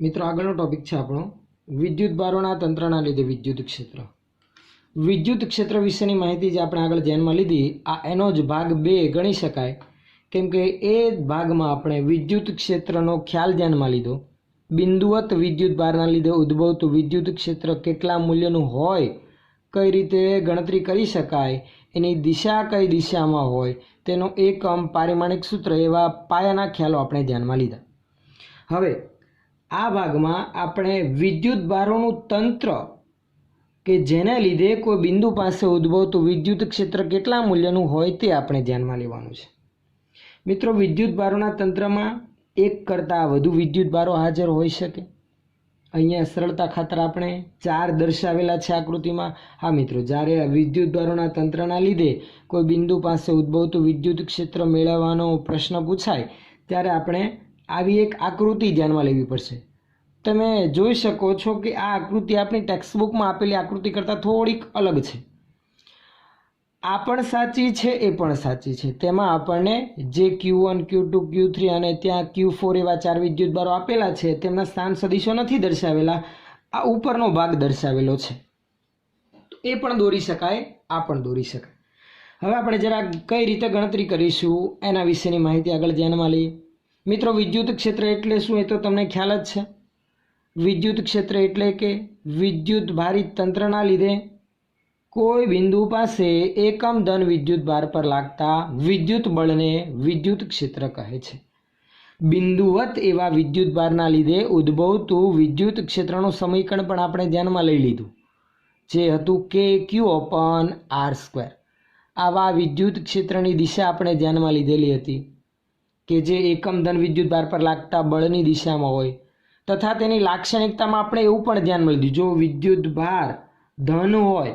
मित्रों आगळनो टॉपिक है आपणो विद्युत भारोना तंत्रना लीधे विद्युत क्षेत्र। विद्युत क्षेत्र विशेनी माहिती जे आपणे आगळ ध्यानमां लीधी आ एनो ज भाग 2 गणी शकाय, केम के ए भागमां आपणे विद्युत क्षेत्रनो ख्याल ध्यानमां लीधो। बिंदुवत विद्युत भारना लीधे उद्भवतुं विद्युत क्षेत्र केटला मूल्यनुं होय, कई रीते गणतरी करी शकाय, एनी दिशा कई दिशामां होय, तेनो एकम पारिमाणिक सूत्र एवा पायाना ख्यालो आपणे ध्यानमां लीधा। हवे आ भाग में आपणे विद्युत भारोनुं तंत्र के जेने लीधे कोई बिंदु पासे उद्भवतुं विद्युत क्षेत्र केटला मूल्यनुं होय ते आपणे ध्यानमां लेवानुं छे। मित्रों विद्युत भारोना तंत्र में एक करता वधु विद्युत भारो हाजर होई शके। अहींया सरलता खातर आपणे 4 दर्शावेला छे आकृति में। हाँ मित्रों, ज्यारे विद्युत भारोना तंत्रना लीधे कोई बिंदु पासे उद्भवतुं विद्युत क्षेत्र मेळवવાનો प्रश्न पूछाय त्यारे आपणे આવી એક આકૃતિ ધ્યાનમાં લેવી પડશે। તમે જોઈ શકો છો કે આ આકૃતિ આપણી ટેક્સ્ટબુકમાં આપેલી આકૃતિ કરતાં થોડીક અલગ છે। આ પણ સાચી છે, એ પણ સાચી છે। તેમાં આપણને જે Q1, Q2, Q3 અને ત્યાં Q4 એવા 4 વિદ્યુત ભારો આપેલા છે તેમના સ્થાન સદિશો નથી દર્શાવેલા, આ ઉપરનો ભાગ દર્શાવેલો છે। તો એ પણ દોરી શકાય, આ પણ દોરી શકાય। હવે આપણે જરા કઈ રીતે ગણતરી કરીશું એના વિશેની માહિતી આગળ ધ્યાનમાં લઈએ। मित्रों विद्युत क्षेत्र एटले शुं ए तो तमने ख्याल ज छे। विद्युत क्षेत्र एटले के विद्युत भारित तंत्रना लीधे कोई बिंदु पासे एकम धन विद्युत भार पर लागता विद्युत बळने विद्युत क्षेत्र कहे छे। बिंदुवत एवा विद्युत भारना लीधे उद्भवतुं विद्युत क्षेत्रनुं समीकरण पण आपणे ध्यानमां लई लीधुं, जे हतुं KQ/R²। आवा विद्युत क्षेत्रनी दिशा आपणे ध्यानमां लीधेली हती के जे एकम धन विद्युत भार पर लागता बळनी दिशामां होय, तथा तेनी लाक्षणिकतामां आपणे एवुं पण ध्यानमां लीधुं जो विद्युत भार धन होय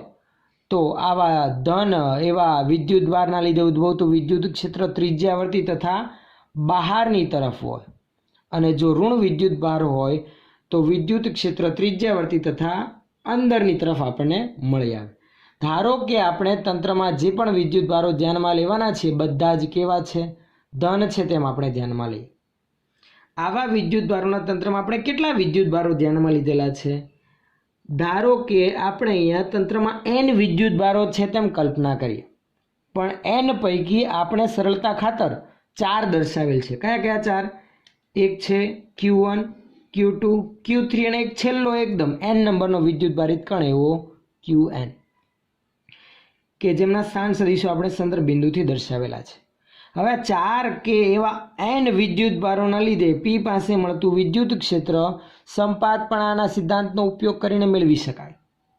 तो आवा धन एवा विद्युत भारना लीधे उद्भवतुं विद्युत क्षेत्र त्रिज्यावर्ती तथा बहारनी तरफ होय, अने जो ऋण विद्युत भार होय तो विद्युत क्षेत्र त्रिज्यावर्ती तथा अंदरनी तरफ आपणे मळी आवे। धारो के आपणे तंत्रमां जे पण विद्युत भारो ध्यानमां लेवाना छे बधा ज केवा छे, धन है तेम आपणे ध्यानमां लईए। आवा विद्युत भारोना तंत्रमां आपणे केटला विद्युत भारो ध्यानमां लीधेला छे? धारो के आपणे अहींया तंत्रमां n विद्युत भारो छे तेम कल्पना करीए, पण n पैकी आपणे सरलता खातर 4 दर्शावेल छे। कया कया 4? एक छे Q1, Q2, Q3 अने एक छेल्लो एकदम n नंबरनो विद्युत भारित कण एवो Qn के जेमना स्थान सदिशो आपणे संदर्भ बिंदुथी दर्शावेला छे। हवे 4 के एवा n विद्युत भारोना लीधे P पासे मळतुं विद्युत क्षेत्र संपातपणाना सिद्धांतनो उपयोग करीने मेळवी शकाय।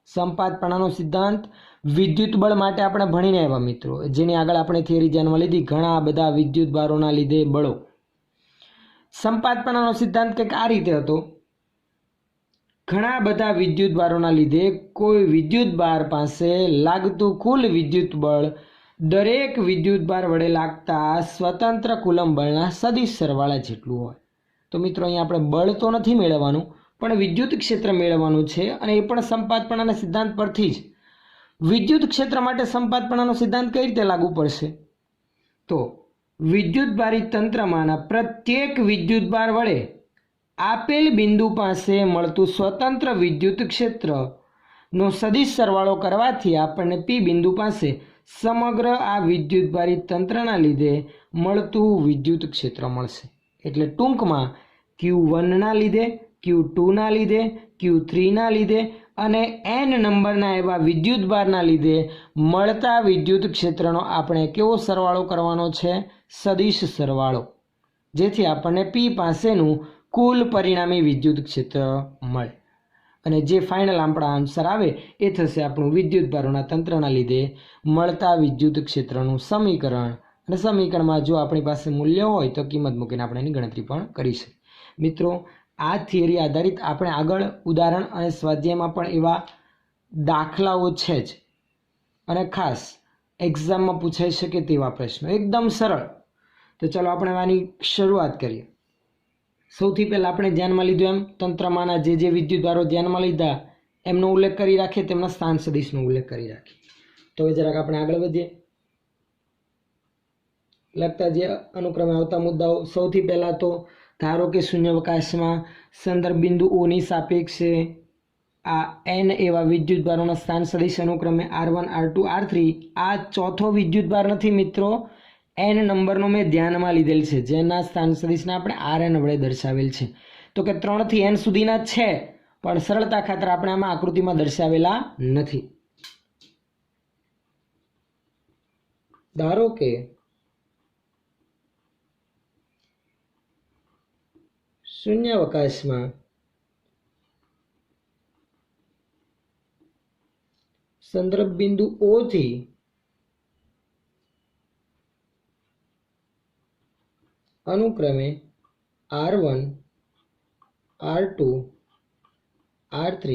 संपातपणानो सिद्धांत विद्युत बळ माटे आपणे भणीने आव्या मित्रों, जेनी आगळ आपणे थियरी ध्यानमां लीधी, घणा बधा विद्युत भारोना लीधे बळो। संपातपणानो सिद्धांत कंईक आ रीते हतो। घणा बधा विद्युत भारोना लीधे कोई विद्युत भार पासे लागतुं कुल विद्युत बळ दरेक विद्युत भार वडे लागता स्वतंत्र कूलम बळना सदिश सरवाळा जेटલું હોય। तो मित्रों अहीं आपणे बळ तो नहीं मेळववानुं पण विद्युत क्षेत्र मेळववानुं छे, अने ए पण संपातपणाना सिद्धांत परथी ज। विद्युत क्षेत्र माटे संपातपणानो सिद्धांत कई रीते लागू पड़शे? तो विद्युत भारित तंत्रमांना प्रत्येक विद्युत भार वडे आपेल बिंदु पासे मळतुं स्वतंत्र विद्युत क्षेत्र नो सदिश सरवाळो करवाथी आपणने P बिंदु पासे समग्र आ विद्युत भारित तंत्रना लीधे मळतुं विद्युत क्षेत्र मळशे। एटले टूंकमां Q1 ना लीधे, Q2 ना लीधे, Q3 ना लीधे अने n नंबरना एवा विद्युत भारना लीधे मळता विद्युत क्षेत्रनो आपणे केवो सरवाळो करवानो छे? सदिश सरवाळो, जेथी आपणने P पासेनुं कुल परिणामी विद्युत क्षेत्र मळे। અને જે ફાઇનલ આપણા આન્સર આવે એ થશે આપણું વિદ્યુત ભારોના તંત્રના લીધે મળતા વિદ્યુત ક્ષેત્રનું સમીકરણ। અને સમીકરણમાં જો આપણી પાસે મૂલ્ય હોય તો કિંમત મૂકીને આપણે એની ગણતરી પણ કરી શકીએ। મિત્રો આ થિયરી આધારિત આપણે આગળ ઉદાહરણ અને સ્વાધ્યાયમાં પણ એવા દાખલાઓ છે જ, અને ખાસ એક્ઝામમાં પૂછાઈ શકે તેવા પ્રશ્નો એકદમ સરળ। તો ચાલો આપણે આની શરૂઆત કરીએ। સૌથી પહેલાં આપણે ધ્યાનમાં લીધું એમ તંત્રમાંના જે વિદ્યુત ભારો ધ્યાનમાં લીધા એમનો ઉલ્લેખ કરી રાખીએ, તેમના સ્થાન સદિશનો ઉલ્લેખ કરી રાખીએ। તો હવે જરાક આપણે આગળ વધીએ। લગતા જે અનુક્રમે આવતા મુદ્દાઓ, સૌથી પહેલાં તો ધારો કે શૂન્યાવકાશમાં સંદર્ભ બિંદુ ઓની સાપેક્ષે આ n એવા વિદ્યુતભારોના સ્થાન સદિશ અનુક્રમે R1 R2 R3 આ ચોથો વિદ્યુતભાર નથી મિત્રો, n નંબરનો મેં ધ્યાનમાં લીધેલ છે, જેના સ્થાન સદિશને આપણે Rn વડે દર્શાવેલ છે. તો કે 3 થી n સુધીના છે, પણ સરળતા ખાતર આપણે આમાં આકૃતિમાં દર્શાવેલા નથી. ધારો કે શૂન્યાવકાશમાં સંદર્ભ બિંદુ O થી અનુક્રમે R1 R2 R3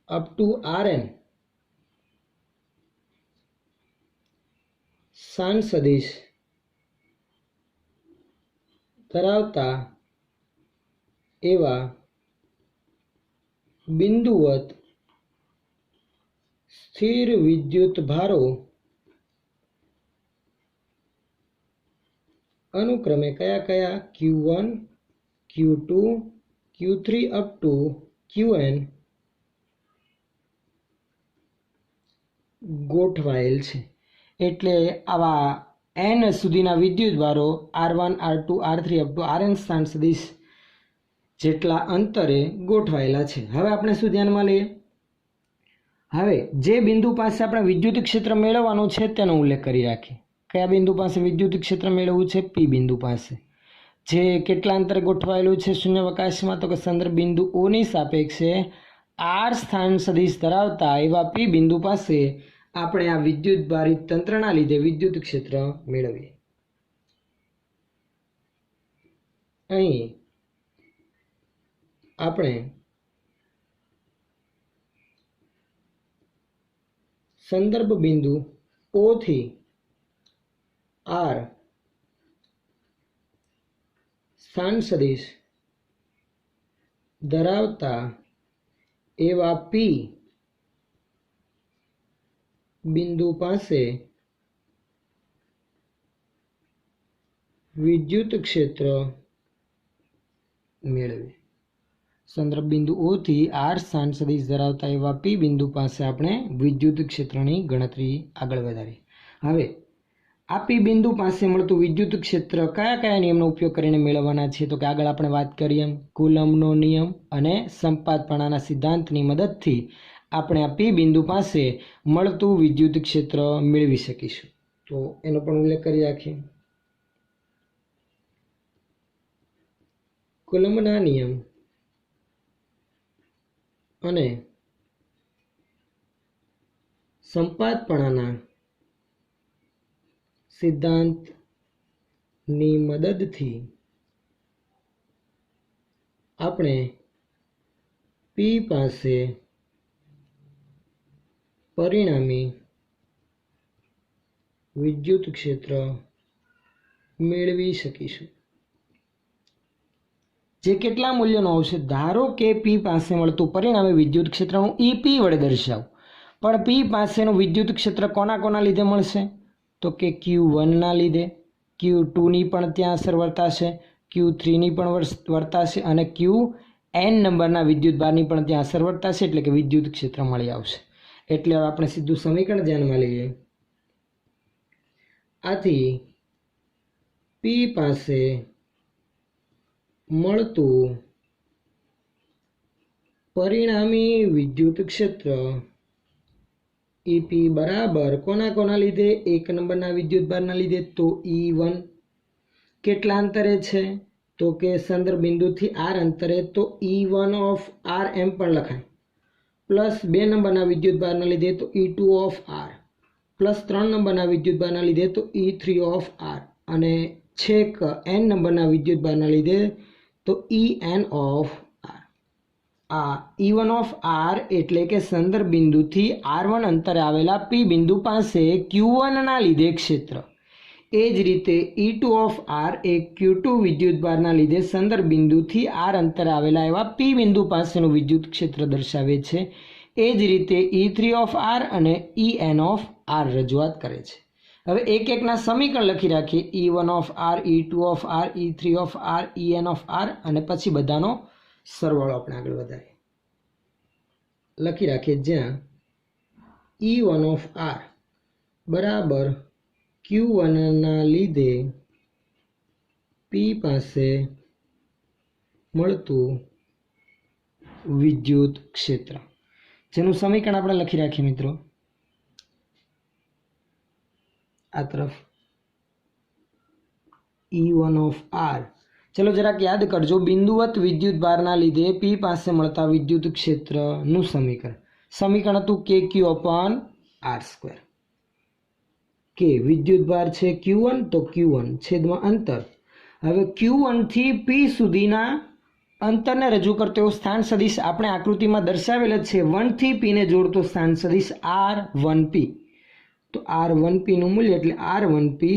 up to Rn સ્થાન સદિશ ધરાવતા એવા બિંદુવત સ્થિર વિદ્યુત ભારો અનુક્રમે કયા કયા Q1 Q2 Q3 up to Qn ગોઠવાયેલ છે. એટલે આવા n સુધીના વિદ્યુતભારો R1 R2 R3 up to Rn સ્થાન સદિશ જેટલા અંતરે ગોઠવાયેલા છે. હવે આપણે શું ધ્યાનમાં લઈએ? હવે જે બિંદુ પાસે આપણે વિદ્યુત ક્ષેત્ર મેળવવાનું છે તેનો ઉલ્લેખ કરી રાખીએ. કયા બિંદુ પાસે વિદ્યુત ક્ષેત્ર મેળવવું છે? P બિંદુ પાસે. જે કેટલા અંતરે ગોઠવાયેલું છે શૂન્યાવકાશમાં? તો કે સંદર્ભ બિંદુ O ની સાપેક્ષે R સ્થાન સદિશ ધરાવતા એવા P બિંદુ પાસે આપણે આ વિદ્યુત ભારિત તંત્રના લીધે વિદ્યુત ક્ષેત્ર મેળવીએ. અહીં આપણે સંદર્ભ બિંદુ O થી R સ્થાન સદિશ ધરાવતા એવા P બિંદુ પાસે વિદ્યુત ક્ષેત્ર મેળવીએ. સંદર્ભ બિંદુ O થી R સ્થાન સદિશ ધરાવતા એવા P બિંદુ પાસે આપણે વિદ્યુત ક્ષેત્રની ગણતરી આગળ વધારીએ. હવે આ P બિંદુ પાસે મળતું વિદ્યુત ક્ષેત્ર કયા કયા નિયમનો ઉપયોગ કરીને મેળવવાના છે? તો કે આગળ આપણે વાત કરીએ એમ કુલમ્બનો નિયમ અને સંપાતપણાના સિદ્ધાંતની મદદથી આપણે આ P બિંદુ પાસે મળતું વિદ્યુત ક્ષેત્ર મેળવી શકીશું. તો એનો પણ ઉલ્લેખ કરી રાખીએ. કુલમ્બના નિયમ અને સંપાતપણાના સિદ્ધાંતની મદદથી આપણે P પાસે પરિણામી વિદ્યુત ક્ષેત્ર મેળવી શકીશું. જે કેટલા મૂલ્યનો આવશે? ધારો કે P પાસે મળતું પરિણામી વિદ્યુત ક્ષેત્ર હું EP વડે દર્શાવું, પણ P પાસેનું વિદ્યુત ક્ષેત્ર કોના કોના લીધે મળશે? તો કે Q1 ના લીધે, Q2 ની પણ ત્યાં અસર વર્તાશે, Q3 ની પણ વર્તાશે અને Qn નંબરના વિદ્યુતભારની પણ ત્યાં અસર વર્તાશે. એટલે કે વિદ્યુત ક્ષેત્ર મળી આવશે. એટલે હવે આપણે સીધું સમીકરણ ધ્યાનમાં લઈએ. આથી P પાસે મળતું પરિણામી વિદ્યુત ક્ષેત્ર EP બરાબર કોના કોના લીધે? એક નંબરના વિદ્યુતભારના લીધે. તો E1 કેટલા અંતરે છે? તો કે સંદર્ભ બિંદુથી R અંતરે, તો E1 ઓફ R એમ પણ લખાય. પ્લસ 2 નંબરના વિદ્યુતભારના લીધે તો E2 ઓફ R, પ્લસ 3 નંબરના વિદ્યુતભારના લીધે તો E3 ઓફ R, અને છેક n નંબરના વિદ્યુતભારના લીધે તો En ઓફ R. આ E1 ઓફ R એટલે કે સંદર્ભ બિંદુથી R1 અંતરે આવેલા P બિંદુ પાસે Q1 ના લીધે ક્ષેત્ર. એ જ રીતે E2 of R A Q2 વિદ્યુતભારના લીધે સંદર્ભ બિંદુથી R અંતરે આવેલા એવા P બિંદુ પાસેનું વિદ્યુત ક્ષેત્ર દર્શાવે છે. એ જ રીતે E3 ઓફ R અને En ઓફ R રજૂઆત કરે છે. હવે એક એકના સમીકરણ લખી રાખીએ, E1 of r, E2 of r, E3 of r, En of r, અને પછી બધાનો સરવાળો આપણે આગળ વધારીએ. લખી રાખીએ જ્યાં E1 ઓફ આર બરાબર Q1 ના લીધે P પાસે મળતું વિદ્યુત ક્ષેત્ર, જેનું સમીકરણ આપણે લખી રાખીએ મિત્રો આ તરફ E1 ઓફ આર. ચલો જરાક યાદ કરજો, બિંદુવત વિદ્યુત ભારના લીધે P પાસે મળતા વિદ્યુત ક્ષેત્રનું સમીકરણ હતું KQ અપોન R². કે વિદ્યુત ભાર છે Q1 તો Q1 છેદમાં અંતર. હવે Q1 થી P સુધીના અંતરને રજૂ કરતો એવો સ્થાન સદિશ આપણે આકૃતિમાં દર્શાવેલ જ છે. 1 થી P ને જોડતો સ્થાન સદિશ R1P. તો R1P નું મૂલ્ય એટલે R1P².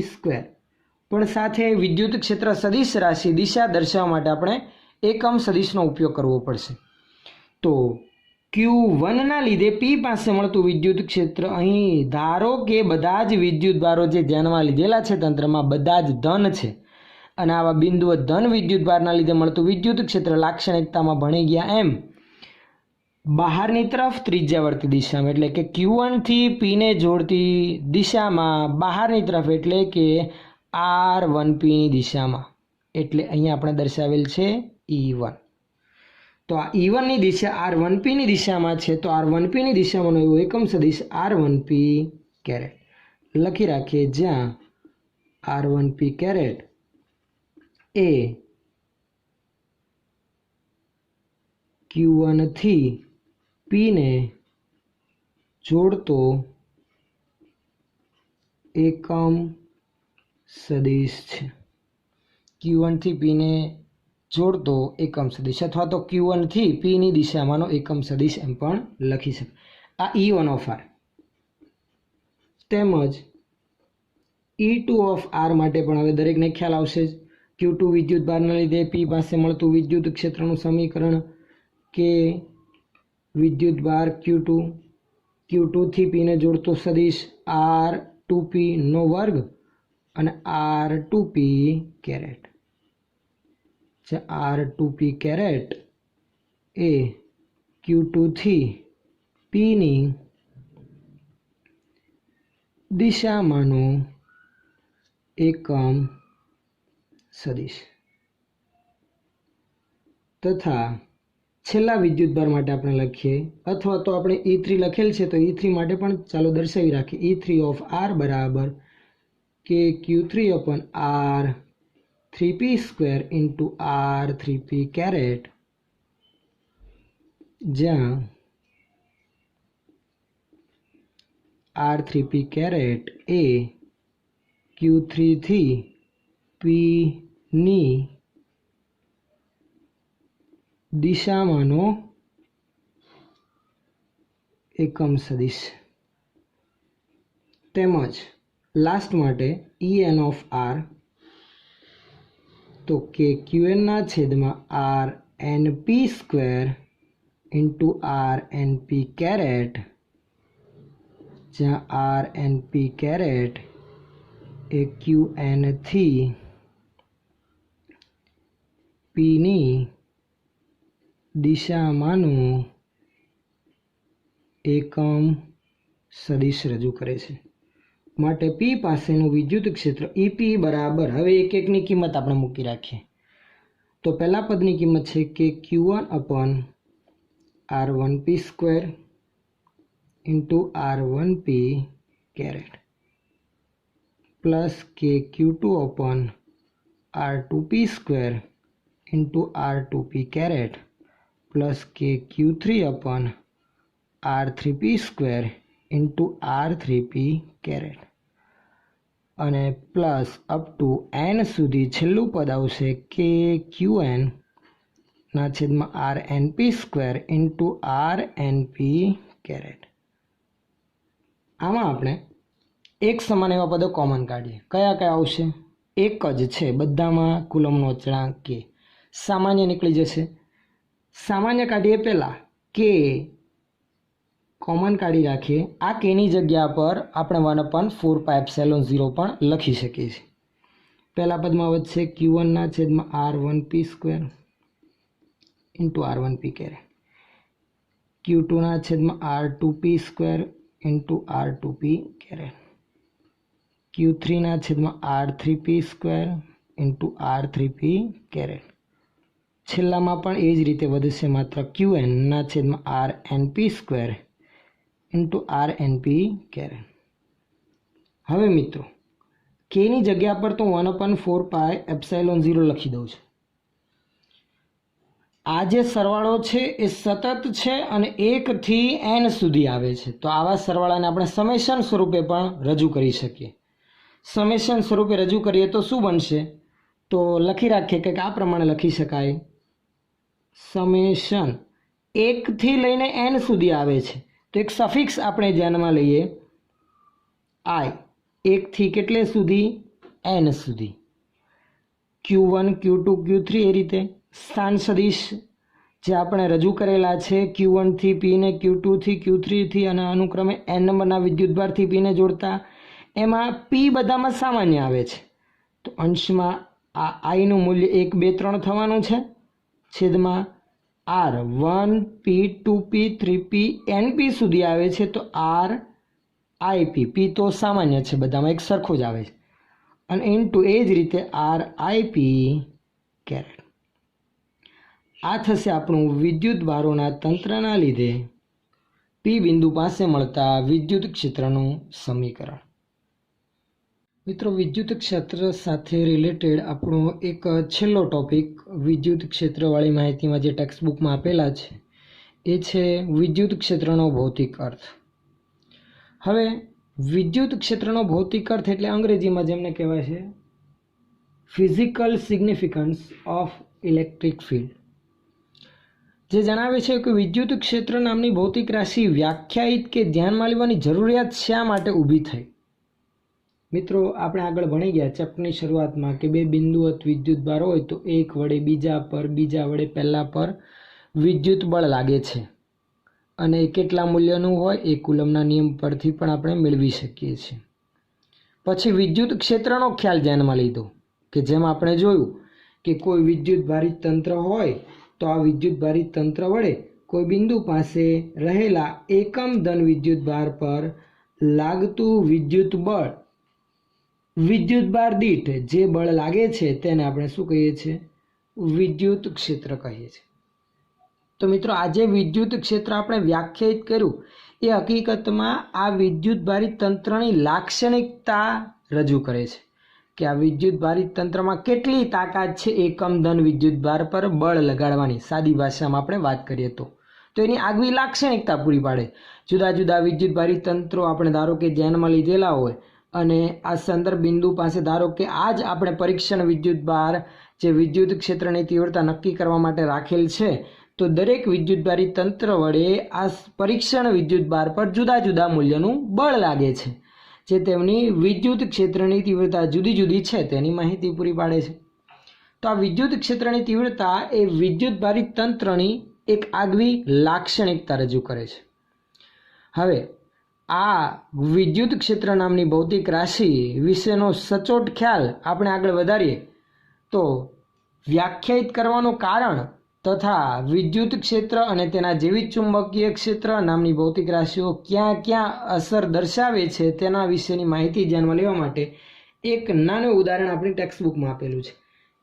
પણ સાથે વિદ્યુત ક્ષેત્ર સદિશ રાશિ દિશા દર્શાવવા માટે આપણે એકમ સદિશનો ઉપયોગ કરવો પડશે. તો Q1 ના લીધે P પાસે મળતું વિદ્યુત ક્ષેત્ર, અહીં ધારો કે બધા જ વિદ્યુત ભારો જે ધ્યાનમાં લીધેલા છે તંત્રમાં બધા જ ધન છે, અને આવા બિંદુવત ધન વિદ્યુત ભારના લીધે મળતું વિદ્યુત ક્ષેત્ર લાક્ષણિકતામાં ભણી ગયા એમ બહારની તરફ ત્રિજ્યાવર્તી દિશામાં, એટલે કે Q1 થી P ને જોડતી દિશામાં બહારની તરફ, એટલે કે R1P ની દિશામાં, એટલે અહીંયા આપણે દર્શાવેલ છે E1. તો આ E1 ની દિશા R1P ની દિશામાં છે, તો R1P ની દિશામાંનો એવો એકમ સદિશ R1P કેરેટ લખી રાખીએ જ્યાં R1P કેરેટ એ Q1 થી P ને જોડતો એકમ સદિશ છે. Q1 થી P ને જોડતો એકમ સદિશ, અથવા તો Q1 થી P ની દિશામાંનો એકમ સદિશ એમ પણ લખી શકાય. આ E1 ઓફ આર. તેમજ E2 ઓફ આર માટે પણ હવે દરેકને ખ્યાલ આવશે જ. Q2 વિદ્યુત ભારના લીધે P પાસે મળતું વિદ્યુત ક્ષેત્રનું સમીકરણ કે વિદ્યુત ભાર Q2 થી P ને જોડતો સદિશ R2P નો વર્ગ અને R2P કેરેટ. R2P કેરેટ એ Q2 થી P ની દિશામાંનો એકમ સદિશ, તથા છેલ્લા વિદ્યુત ભાર માટે આપણે લખીએ, અથવા તો આપણે E3 લખેલ છે તો E3 માટે પણ ચાલો દર્શાવી રાખીએ. E3 ઓફ આર બરાબર KQ3 upon R3P² into R3P caret, જ્યાં R3P કેરેટ એ Q3 થી P ની દિશામાંનો એકમ સદિશ. તેમજ લાસ્ટ માટે En ઓફ આર, તો કે Qn ના છેદમાં RnP² ઇન્ટુ RnP કેરેટ, જ્યાં RnP કેરેટ એ Qn થી P ની દિશામાંનું એકમ સદિશ રજૂ કરે છે. માટે P પાસેનું વિદ્યુત ક્ષેત્ર EP બરાબર, હવે એક એકની કિંમત આપણે મૂકી રાખીએ. તો પહેલા પદની કિંમત છે કે Q1 upon R1P² into R1P caret plus કે Q2 upon R2P² into R2P caret plus k Q3 upon R3P² into R3P caret, અને પ્લસ અપ ટુ n સુધી છેલ્લું પદ આવશે કે Qn ના છેદમાં RnP² ઇન્ટુ RnP કેરેટ. આમાં આપણે એક સમાન એવા પદો કોમન કાઢીએ. કયા કયા આવશે? એક જ છે બધામાં કુલમનો અચળાંક કે. સામાન્ય નીકળી જશે. સામાન્ય કાઢીએ પહેલાં કે કોમન કાઢી રાખીએ. આ કેની જગ્યા પર આપણે 1/4πε0 પણ લખી શકીએ છીએ. પહેલા પદમાં વધશે Q1/R1p² into R1p કેરે, Q2/R2p² into R2p કેરે, Q3/R3p² into R3p કેરે. છેલ્લામાં પણ એ જ રીતે વધશે, માત્ર Qn/Rnp² ઇન્ટુ Rnp કેરે. હવે મિત્રો કેની જગ્યા પર તો 1/4πε0 લખી દઉં છું. આ જે સરવાળો છે એ સતત છે અને 1 થી n સુધી આવે છે. તો આવા સરવાળાને આપણે સમેશન સ્વરૂપે પણ રજૂ કરી શકીએ. સમેશન સ્વરૂપે રજૂ કરીએ તો શું બનશે? તો લખી રાખીએ કે આ પ્રમાણે લખી શકાય. સમેશન 1 થી લઈને n સુધી આવે છે તો એક સફિક્સ આપણે ધ્યાનમાં લઈએ, i. 1 થી કેટલે સુધી? n સુધી. Q1, Q2, Q3 એ રીતે સ્થાન સદિશ જે આપણે રજૂ કરેલા છે Q1 થી P ને, Q2 થી Q3 થી અને અનુક્રમે n નંબરના વિદ્યુતભારથી P ને જોડતા, એમાં P બધામાં સામાન્ય આવે છે. તો અંશમાં આ iનું મૂલ્ય 1, 2, 3 થવાનું છે, છેદમાં R 1, P, 2P, 3P, NP સુધી આવે છે. તો R IP, P તો સામાન્ય છે, બધામાં એક સરખું જ આવે છે, અને ઇન્ટુ એ જ રીતે RIP કેરેટ. આ થશે આપણું વિદ્યુત ભારોના તંત્રના લીધે P બિંદુ પાસે મળતા વિદ્યુત ક્ષેત્રનું સમીકરણ. મિત્રો, વિદ્યુત ક્ષેત્ર સાથે રિલેટેડ આપણો એક છેલ્લો ટોપિક વિદ્યુત ક્ષેત્રવાળી માહિતીમાં જે ટેક્સ્ટ બુકમાં આપેલા છે એ છે વિદ્યુત ક્ષેત્રનો ભૌતિક અર્થ. હવે વિદ્યુત ક્ષેત્રનો ભૌતિક અર્થ એટલે અંગ્રેજીમાં જેમને કહેવાય છે physical significance of electric field, જે જણાવે છે કે વિદ્યુત ક્ષેત્ર નામની ભૌતિક રાશિ વ્યાખ્યાયિત કે ધ્યાનમાં લેવાની જરૂરિયાત શા માટે ઊભી થઈ. મિત્રો, આપણે આગળ ભણી ગયા ચેપ્ટરની શરૂઆતમાં કે બે બિંદુવત વિદ્યુત ભાર હોય તો એક વડે બીજા પર, બીજા વડે પહેલા પર વિદ્યુત બળ લાગે છે, અને કેટલા મૂલ્યનું હોય એ કુલમના નિયમ પરથી પણ આપણે મેળવી શકીએ છીએ. પછી વિદ્યુત ક્ષેત્રનો ખ્યાલ ધ્યાનમાં લીધો કે જેમ આપણે જોયું કે કોઈ વિદ્યુત ભારિત તંત્ર હોય તો આ વિદ્યુત ભારિત તંત્ર વડે કોઈ બિંદુ પાસે રહેલા એકમ ધન વિદ્યુત ભાર પર લાગતું વિદ્યુત બળ, વિદ્યુત ભાર દીઠ જે બળ લાગે છે તેને આપણે શું કહીએ છીએ? વિદ્યુત ક્ષેત્ર કહીએ છીએ. તો મિત્રો, આજે વિદ્યુત ક્ષેત્ર આપણે વ્યાખ્યાયિત કર્યું એ હકીકતમાં આ વિદ્યુત ભારિત તંત્રની લાક્ષણિકતા રજૂ કરે છે કે આ વિદ્યુત ભારિત તંત્રમાં કેટલી તાકાત છે એકમ ધન વિદ્યુત ભાર પર બળ લગાડવાની. સાદી ભાષામાં આપણે વાત કરીએ તો એની આગવી લાક્ષણિકતા પૂરી પાડે. જુદા જુદા વિદ્યુત ભારિત તંત્રો આપણે ધારો કે ધ્યાનમાં લીધેલા હોય અને આ સંદર્ભ બિંદુ પાસે ધારો કે આ જ આપણે પરીક્ષણ વિદ્યુત ભાર જે વિદ્યુત ક્ષેત્રની તીવ્રતા નક્કી કરવા માટે રાખેલ છે, તો દરેક વિદ્યુત ભારિત તંત્ર વડે આ પરીક્ષણ વિદ્યુત ભાર પર જુદા જુદા મૂલ્યનું બળ લાગે છે, જે તેમની વિદ્યુત ક્ષેત્રની તીવ્રતા જુદી જુદી છે તેની માહિતી પૂરી પાડે છે. તો આ વિદ્યુત ક્ષેત્રની તીવ્રતા એ વિદ્યુત ભારિત તંત્રની એક આગવી લાક્ષણિકતા રજૂ કરે છે. હવે આ વિદ્યુત ક્ષેત્ર નામની ભૌતિક રાશિ વિશેનો સચોટ ખ્યાલ આપણે આગળ વધારીએ તો વ્યાખ્યાયિત કરવાનું કારણ તથા વિદ્યુત ક્ષેત્ર અને તેના જેવી ચુંબકીય ક્ષેત્ર નામની ભૌતિક રાશિઓ ક્યાં ક્યાં અસર દર્શાવે છે તેના વિશેની માહિતી ધ્યાનમાં લેવા માટે એક નાનું ઉદાહરણ આપણી ટેક્સ્ટ બુકમાં આપેલું છે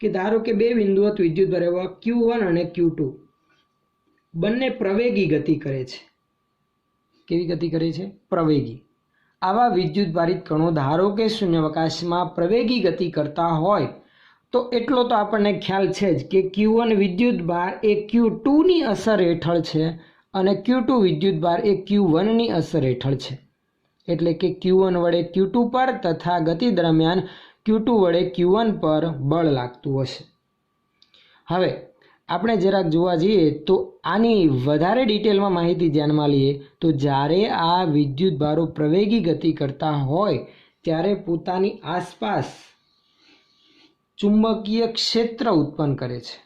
કે ધારો કે બે બિંદુવત વિદ્યુત ભાર એવા Q1 અને Q2 બંને પ્રવેગી ગતિ કરે છે. કેવી ગતિ કરે છે? પ્રવેગી. આવા વિદ્યુત ભારિત કણો ધારો કે શૂન્યાવકાશમાં પ્રવેગી ગતિ કરતા હોય તો એટલો તો આપણને ખ્યાલ છે જ કે Q1 વિદ્યુત ભાર એ Q2ની અસર હેઠળ છે અને Q2 વિદ્યુત ભાર એ Q1ની અસર હેઠળ છે. એટલે કે Q1 વડે Q2 પર તથા ગતિ દરમિયાન Q2 વડે Q1 પર બળ લાગતું હશે. હવે આપણે જરાક જોવા જઈએ તો આની વધારે ડિટેલમાં માહિતી ધ્યાનમાં લઈએ તો જ્યારે આ વિદ્યુત ભારો પ્રવેગી ગતિ કરતા હોય ત્યારે પોતાની આસપાસ ચુંબકીય ક્ષેત્ર ઉત્પન્ન કરે છે.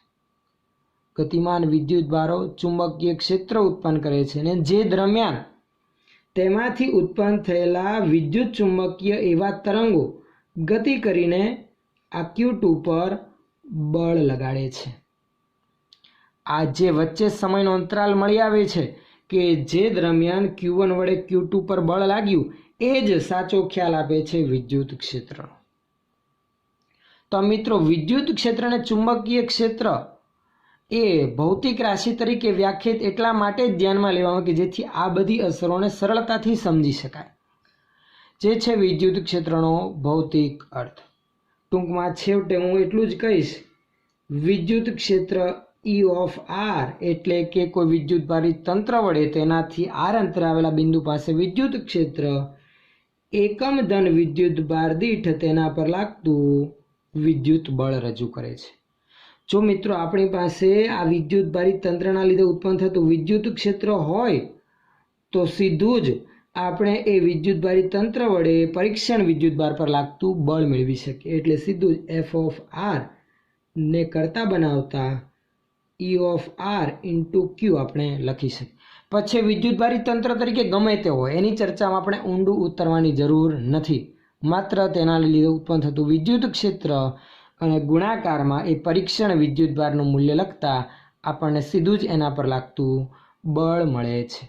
ગતિમાન વિદ્યુત ભારો ચુંબકીય ક્ષેત્ર ઉત્પન્ન કરે છે અને જે દરમિયાન તેમાંથી ઉત્પન્ન થયેલા વિદ્યુત ચુંબકીય એવા તરંગો ગતિ કરીને આ Q2 પર બળ લગાડે છે. આ જે વચ્ચે સમયનો અંતરાલ મળી આવે છે કે જે દરમિયાન Q1 વડે Q2 પર બળ લાગ્યું, એ જ સાચો ખ્યાલ આપે છે વિદ્યુત ક્ષેત્રનો. તો મિત્રો, વિદ્યુત ક્ષેત્ર અને ચુંબકીય ક્ષેત્ર એ ભૌતિક રાશિ તરીકે વ્યાખ્યાયિત એટલા માટે જ ધ્યાનમાં લેવામાં કે જેથી આ બધી અસરોને સરળતાથી સમજી શકાય. જે છે વિદ્યુત ક્ષેત્રનો ભૌતિક અર્થ. ટૂંકમાં છેવટે હું એટલું જ કહીશ, વિદ્યુત ક્ષેત્ર E ઓફ R એટલે કે કોઈ વિદ્યુત ભારિત તંત્ર વડે તેનાથી R અંતરે આવેલા બિંદુ પાસે વિદ્યુત ક્ષેત્ર એકમ ધન વિદ્યુત ભાર દીઠ તેના પર લાગતું વિદ્યુત બળ રજૂ કરે છે. જો મિત્રો આપણી પાસે આ વિદ્યુત ભારિત તંત્રના લીધે ઉત્પન્ન થતું વિદ્યુત ક્ષેત્ર હોય તો સીધું જ આપણે એ વિદ્યુત ભારિત તંત્ર વડે પરીક્ષણ વિદ્યુત ભાર પર લાગતું બળ મેળવી શકીએ. એટલે સીધું જ F ઓફ R ને કરતા બનાવતા E of R into Q આપણે લખી શકીએ. પછી વિદ્યુત ભારિત તંત્ર તરીકે ગમે તે હોય એની ચર્ચામાં આપણે ઊંડું ઉતરવાની જરૂર નથી. માત્ર તેના લીધે ઉત્પન્ન થતું વિદ્યુત ક્ષેત્ર અને ગુણાકારમાં એ પરીક્ષણ વિદ્યુત ભારનું મૂલ્ય લખતા આપણને સીધું જ એના પર લાગતું બળ મળે છે.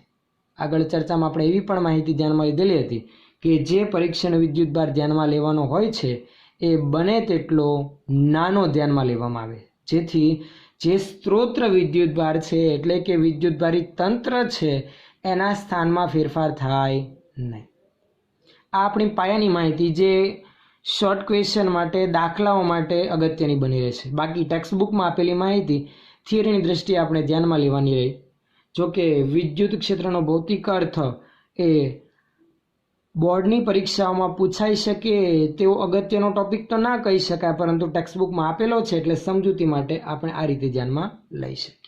આગળ ચર્ચામાં આપણે એવી પણ માહિતી ધ્યાનમાં લીધેલી હતી કે જે પરીક્ષણ વિદ્યુત ભાર ધ્યાનમાં લેવાનો હોય છે એ બને તેટલો નાનો ધ્યાનમાં લેવામાં આવે, જેથી જે સ્ત્રોત વિદ્યુત ભાર છે એટલે કે વિદ્યુત ભારિત તંત્ર છે એના સ્થાનમાં ફેરફાર થાય નહીં. આ આપણી પાયાની માહિતી જે શોર્ટ ક્વેશ્ચન માટે, દાખલાઓ માટે અગત્યની બની રહેશે. બાકી ટેક્સ્ટબુકમાં આપેલી માહિતી થિયરીની દ્રષ્ટિએ આપણે ધ્યાનમાં લેવાની રહી. જોકે વિદ્યુત ક્ષેત્રનો ભૌતિક અર્થ એ બોર્ડની પરીક્ષાઓમાં પૂછાઈ શકે તેવો અગત્યનો ટોપિક તો ના કહી શકાય, પરંતુ ટેક્સ્ટબુકમાં આપેલો છે એટલે સમજૂતી માટે આપણે આ રીતે ધ્યાનમાં લઈ શકીએ.